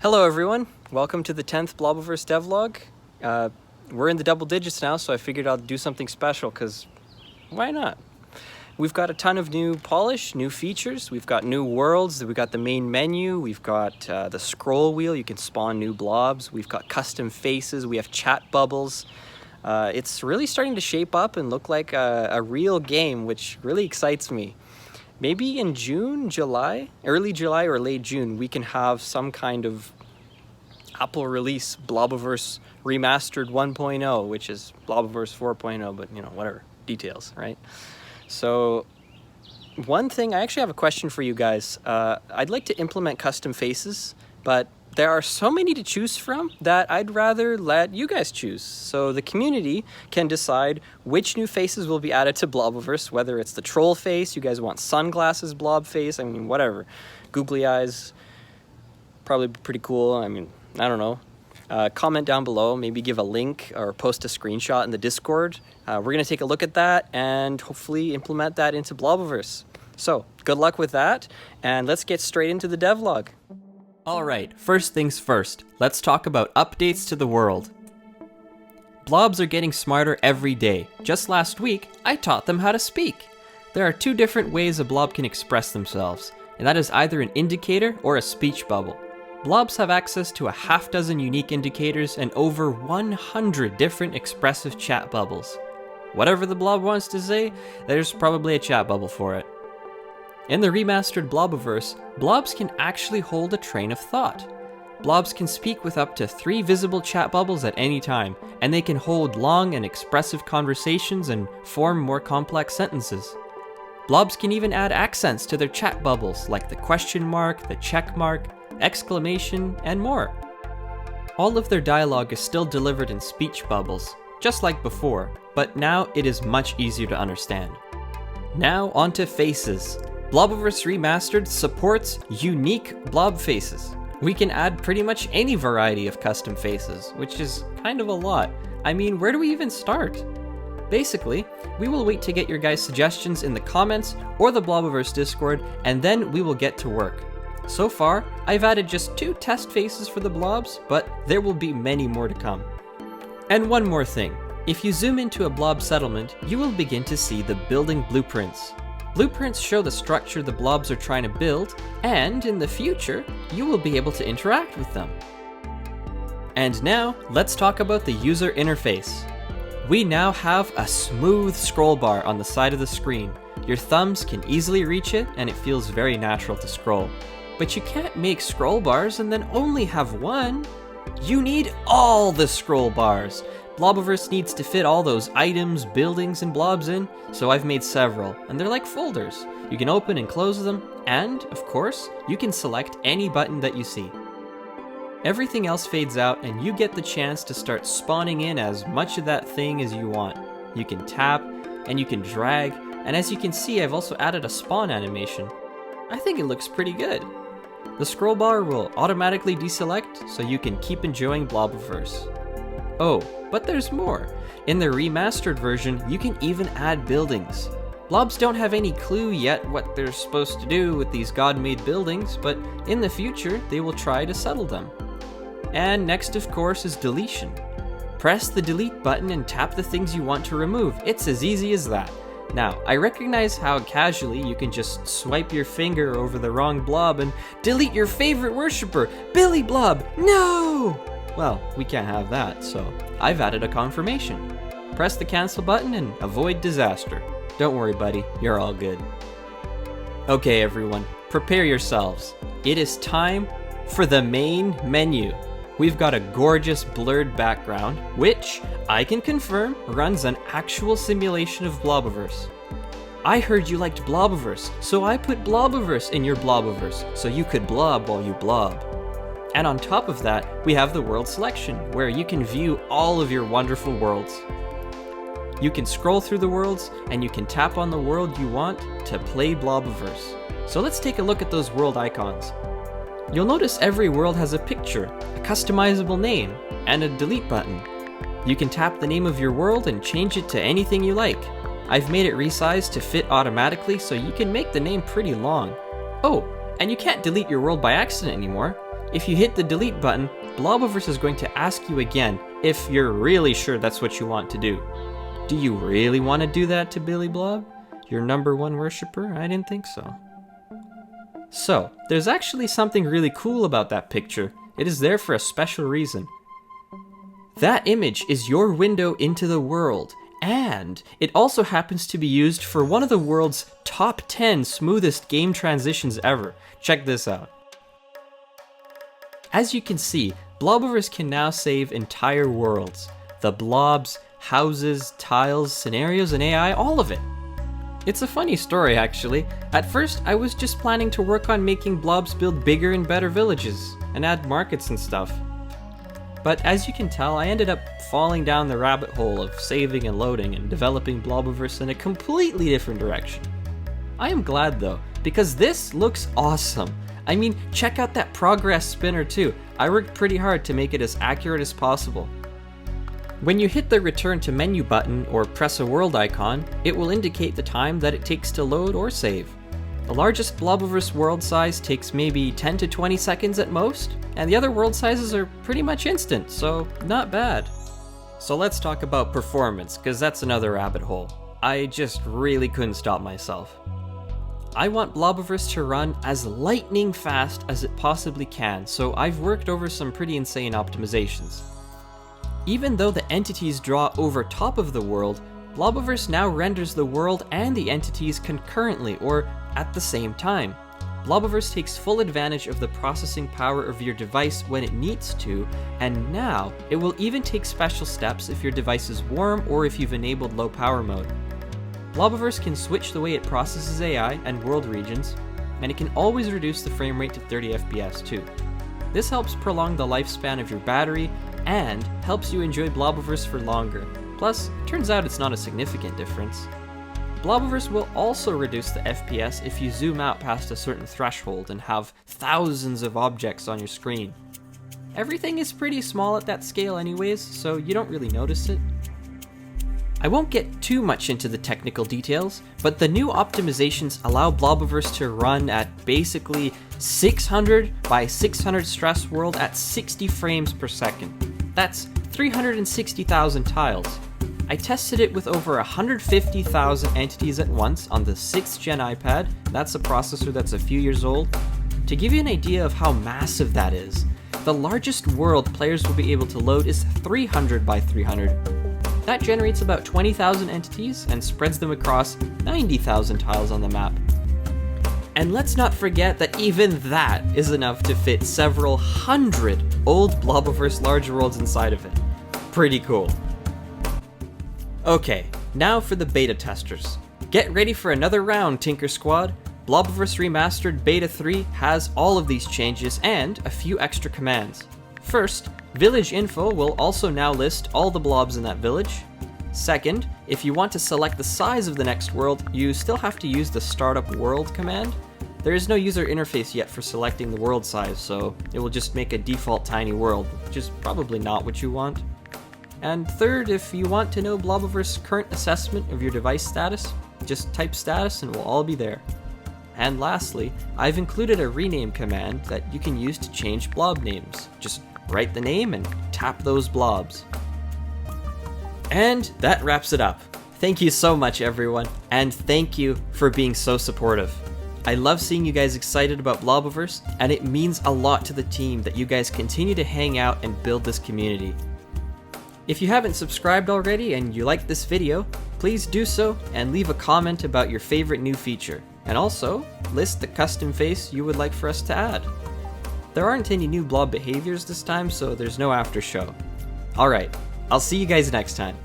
Hello everyone, welcome to the 10th Blobiverse Devlog. We're in the double digits now, so I figured I'll do something special, because why not? We've got a ton of new polish, new features, we've got new worlds, we've got the main menu, we've got the scroll wheel, you can spawn new blobs, we've got custom faces, we have chat bubbles. It's really starting to shape up and look like a real game, which really excites me. Maybe in June, July, early July or late June, we can have some kind of Apple release Blobiverse Remastered 1.0, which is Blobiverse 4.0, but you know, whatever, details, right? So one thing, I actually have a question for you guys. I'd like to implement custom faces, but there are so many to choose from that I'd rather let you guys choose. So the community can decide which new faces will be added to Blobiverse, whether it's the troll face, you guys want sunglasses blob face, I mean, whatever. Googly eyes, probably pretty cool, I mean, I don't know. Comment down below, maybe give a link or post a screenshot in the Discord. We're gonna take a look at that and hopefully implement that into Blobiverse. So, good luck with that, and let's get straight into the devlog. Alright, first things first, let's talk about updates to the world. Blobs are getting smarter every day. Just last week, I taught them how to speak. There are two different ways a blob can express themselves, and that is either an indicator or a speech bubble. Blobs have access to a half-dozen unique indicators and over 100 different expressive chat bubbles. Whatever the blob wants to say, there's probably a chat bubble for it. In the remastered Blobiverse, blobs can actually hold a train of thought. Blobs can speak with up to 3 visible chat bubbles at any time, and they can hold long and expressive conversations and form more complex sentences. Blobs can even add accents to their chat bubbles, like the question mark, the check mark, exclamation, and more. All of their dialogue is still delivered in speech bubbles, just like before, but now it is much easier to understand. Now onto faces. Blobiverse Remastered supports unique blob faces. We can add pretty much any variety of custom faces, which is kind of a lot. I mean, where do we even start? Basically, we will wait to get your guys' suggestions in the comments or the Blobiverse Discord, and then we will get to work. So far, I've added just 2 test faces for the blobs, but there will be many more to come. And one more thing, if you zoom into a blob settlement, you will begin to see the building blueprints. Blueprints show the structure the blobs are trying to build, and in the future, you will be able to interact with them. And now, let's talk about the user interface. We now have a smooth scroll bar on the side of the screen. Your thumbs can easily reach it, and it feels very natural to scroll. But you can't make scroll bars and then only have one. You need all the scroll bars. Blobiverse needs to fit all those items, buildings, and blobs in, so I've made several, and they're like folders. You can open and close them, and, of course, you can select any button that you see. Everything else fades out, and you get the chance to start spawning in as much of that thing as you want. You can tap, and you can drag, and as you can see, I've also added a spawn animation. I think it looks pretty good. The scroll bar will automatically deselect, so you can keep enjoying Blobiverse. Oh, but there's more. In the remastered version, you can even add buildings. Blobs don't have any clue yet what they're supposed to do with these god-made buildings, but in the future, they will try to settle them. And next, of course, is deletion. Press the delete button and tap the things you want to remove. It's as easy as that. Now, I recognize how casually you can just swipe your finger over the wrong blob and delete your favorite worshipper, Billy Blob. No! Well, we can't have that, so I've added a confirmation. Press the cancel button and avoid disaster. Don't worry, buddy, you're all good. Okay, everyone, prepare yourselves. It is time for the main menu. We've got a gorgeous blurred background, which I can confirm runs an actual simulation of Blobiverse. I heard you liked Blobiverse, so I put Blobiverse in your Blobiverse, so you could blob while you blob. And on top of that, we have the world selection, where you can view all of your wonderful worlds. You can scroll through the worlds, and you can tap on the world you want to play Blobiverse. So let's take a look at those world icons. You'll notice every world has a picture, a customizable name, and a delete button. You can tap the name of your world and change it to anything you like. I've made it resized to fit automatically, so you can make the name pretty long. Oh, and you can't delete your world by accident anymore. if you hit the delete button, Blobiverse is going to ask you again if you're really sure that's what you want to do. Do you really want to do that to Billy Blob? Your #1 worshipper? I didn't think so. So, there's actually something really cool about that picture. It is there for a special reason. That image is your window into the world, and it also happens to be used for one of the world's top 10 smoothest game transitions ever. Check this out. As you can see, Blobiverse can now save entire worlds. The blobs, houses, tiles, scenarios, and AI, all of it. It's a funny story, actually. At first, I was just planning to work on making blobs build bigger and better villages, and add markets and stuff. But as you can tell, I ended up falling down the rabbit hole of saving and loading and developing Blobiverse in a completely different direction. I am glad though, because this looks awesome. I mean, check out that progress spinner too. I worked pretty hard to make it as accurate as possible. When you hit the return to menu button or press a world icon, it will indicate the time that it takes to load or save. The largest Blobiverse world size takes maybe 10 to 20 seconds at most, and the other world sizes are pretty much instant, so not bad. So let's talk about performance, because that's another rabbit hole. I just really couldn't stop myself. I want Blobiverse to run as lightning fast as it possibly can, so I've worked over some pretty insane optimizations. Even though the entities draw over top of the world, Blobiverse now renders the world and the entities concurrently, or at the same time. Blobiverse takes full advantage of the processing power of your device when it needs to, and now it will even take special steps if your device is warm or if you've enabled low power mode. Blobiverse can switch the way it processes AI and world regions, and it can always reduce the frame rate to 30 FPS too. This helps prolong the lifespan of your battery and helps you enjoy Blobiverse for longer. Plus, turns out it's not a significant difference. Blobiverse will also reduce the FPS if you zoom out past a certain threshold and have thousands of objects on your screen. Everything is pretty small at that scale anyways, so you don't really notice it. I won't get too much into the technical details, but the new optimizations allow Blobiverse to run at basically 600 by 600 stress world at 60 frames per second. That's 360,000 tiles. I tested it with over 150,000 entities at once on the 6th gen iPad. That's a processor that's a few years old. To give you an idea of how massive that is, the largest world players will be able to load is 300 by 300. That generates about 20,000 entities and spreads them across 90,000 tiles on the map. And let's not forget that even that is enough to fit several hundred old Blobiverse large worlds inside of it. Pretty cool. Okay, now for the beta testers. Get ready for another round, Tinker Squad. Blobiverse Remastered Beta 3 has all of these changes and a few extra commands. First, village info will also now list all the blobs in that village. Second, if you want to select the size of the next world, you still have to use the startup world command. There is no user interface yet for selecting the world size, so it will just make a default tiny world, which is probably not what you want. And third, if you want to know Blobiverse's current assessment of your device status, just type status and it will all be there. And lastly, I've included a rename command that you can use to change blob names. Just write the name and tap those blobs. And that wraps it up. Thank you so much, everyone, and thank you for being so supportive. I love seeing you guys excited about Blobiverse, and it means a lot to the team that you guys continue to hang out and build this community. If you haven't subscribed already and you liked this video, please do so and leave a comment about your favorite new feature, and also list the custom face you would like for us to add. There aren't any new blob behaviors this time, so there's no after show. Alright, I'll see you guys next time.